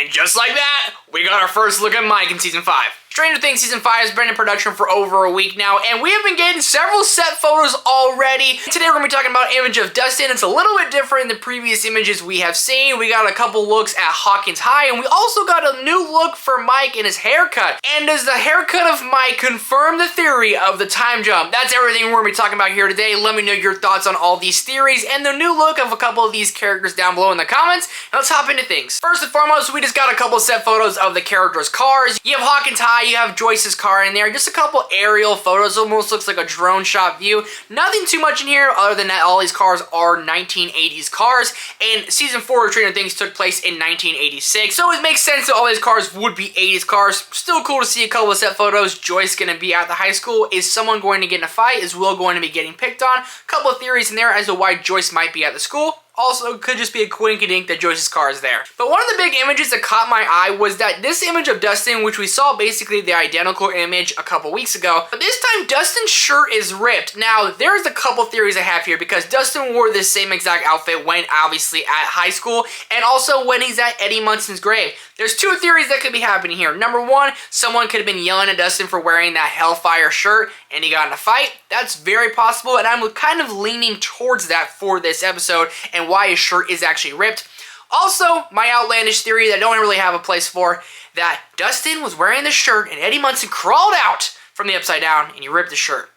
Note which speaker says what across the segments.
Speaker 1: And just like that, we got our first look at Mike in Season 5. Stranger Things Season 5 has been in production for over a week now, and we have been getting several set photos already. Today we're going to be talking about an image of Dustin. It's a little bit different than previous images we have seen. We got a couple looks at Hawkins High, and we also got a new look for Mike and his haircut. And does the haircut of Mike confirm the theory of the time jump? That's everything we're going to be talking about here today. Let me know your thoughts on all these theories and the new look of a couple of these characters down below in the comments. And let's hop into things. First and foremost, we just got a couple set photos of the characters' cars. You have Hawkins High, you have Joyce's car in there, just a couple aerial photos, almost looks like a drone shot view. Nothing too much in here other than that all these cars are 1980s cars, and Season 4 of Stranger Things took place in 1986, so it makes sense that all these cars would be 80s cars. Still cool to see a couple of set photos. Joyce gonna be at the high school. Is someone going to get in a fight? Is Will going to be getting picked on? A couple of theories in there as to why Joyce might be at the school. Also, could just be a coinkydink that Joyce's car is there. But one of the big images that caught my eye was that this image of Dustin, which we saw basically the identical image a couple weeks ago, but this time Dustin's shirt is ripped. Now, there's a couple theories I have here because Dustin wore this same exact outfit when obviously at high school and also when he's at Eddie Munson's grave. There's two theories that could be happening here. Number one, someone could have been yelling at Dustin for wearing that Hellfire shirt and he got in a fight. That's very possible, and I'm kind of leaning towards that for this episode and why his shirt is actually ripped. Also, my outlandish theory that I don't really have a place for, that Dustin was wearing the shirt and Eddie Munson crawled out from the Upside Down and he ripped the shirt.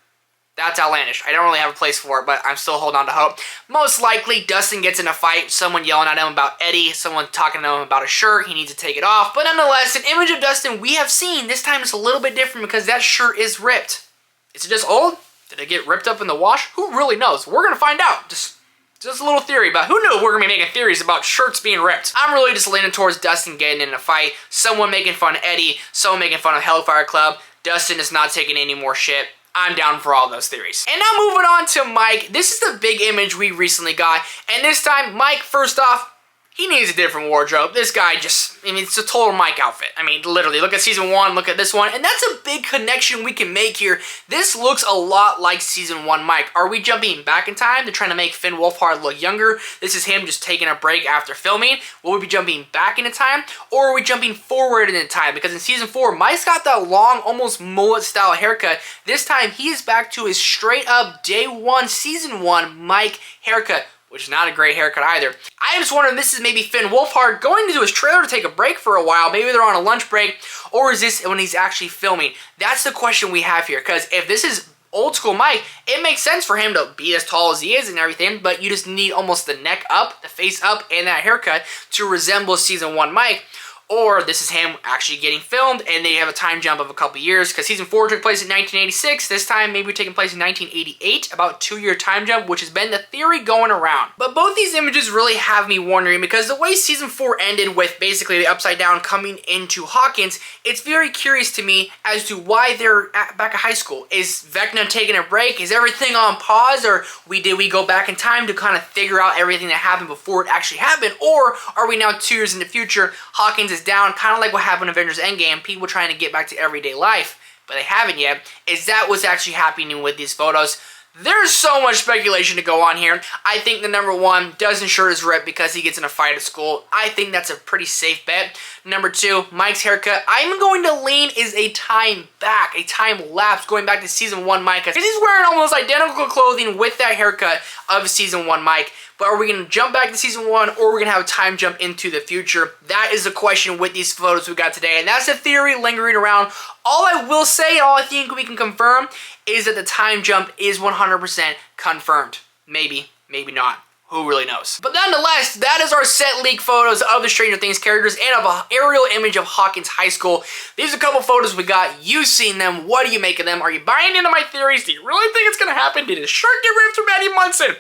Speaker 1: That's outlandish. I don't really have a place for it, but I'm still holding on to hope. Most likely, Dustin gets in a fight, someone yelling at him about Eddie, someone talking to him about a shirt, he needs to take it off. But nonetheless, an image of Dustin we have seen, this time it's a little bit different because that shirt is ripped. Is it just old? Did it get ripped up in the wash? Who really knows? We're going to find out. Just a little theory, but who knew we're going to be making theories about shirts being ripped? I'm really just leaning towards Dustin getting in a fight, someone making fun of Eddie, someone making fun of Hellfire Club. Dustin is not taking any more shit. I'm down for all those theories. And now moving on to Mike. This is the big image we recently got. And this time, Mike, first off, he needs a different wardrobe. This guy just, I mean, it's a total Mike outfit. I mean, literally, look at Season 1, look at this one. And that's a big connection we can make here. This looks a lot like Season 1 Mike. Are we jumping back in time to trying to make Finn Wolfhard look younger? This is him just taking a break after filming. Will we be jumping back into time? Or are we jumping forward in time? Because in Season 4, Mike's got that long, almost mullet-style haircut. This time, he is back to his straight-up Day 1, Season 1 Mike haircut, which is not a great haircut either. I just wonder if this is maybe Finn Wolfhard going into his trailer to take a break for a while. Maybe they're on a lunch break, or is this when he's actually filming? That's the question we have here, because if this is old school Mike, it makes sense for him to be as tall as he is and everything, but you just need almost the neck up, the face up, and that haircut to resemble Season 1 Mike. Or this is him actually getting filmed and they have a time jump of a couple years because Season 4 took place in 1986. This time maybe taking place in 1988, about 2-year time jump, which has been the theory going around. But both these images really have me wondering because the way Season 4 ended with basically the Upside Down coming into Hawkins, it's very curious to me as to why they're back at high school. Is Vecna taking a break? Is everything on pause? Or did we go back in time to kind of figure out everything that happened before it actually happened? Or are we now 2 years in the future, Hawkins is down, kind of like what happened in Avengers Endgame, people trying to get back to everyday life, but they haven't yet. Is that what's actually happening with these photos? There's so much speculation to go on here. I think the number one, Dustin's shirt is ripped because he gets in a fight at school. I think that's a pretty safe bet. Number two, Mike's haircut, I'm going to lean is a time back, a time lapse, going back to Season 1 Mike, because he's wearing almost identical clothing with that haircut of Season 1 Mike. But are we going to jump back to Season 1 or are we going to have a time jump into the future? That is the question with these photos we got today. And that's the theory lingering around. All I will say, all I think we can confirm, is that the time jump is 100% confirmed. Maybe, maybe not. Who really knows? But nonetheless, that is our set leak photos of the Stranger Things characters and of an aerial image of Hawkins High School. These are a couple photos we got. You've seen them. What do you make of them? Are you buying into my theories? Do you really think it's going to happen? Did his shirt get ripped from Eddie Munson?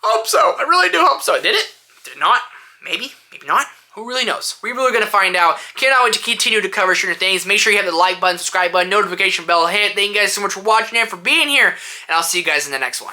Speaker 1: Hope so. I really do hope so. Did it? Did it not? Maybe. Maybe not. Who really knows? We're really going to find out. Cannot wait to continue to cover Stranger Things. Make sure you have the like button, subscribe button, notification bell hit. Thank you guys so much for watching and for being here. And I'll see you guys in the next one.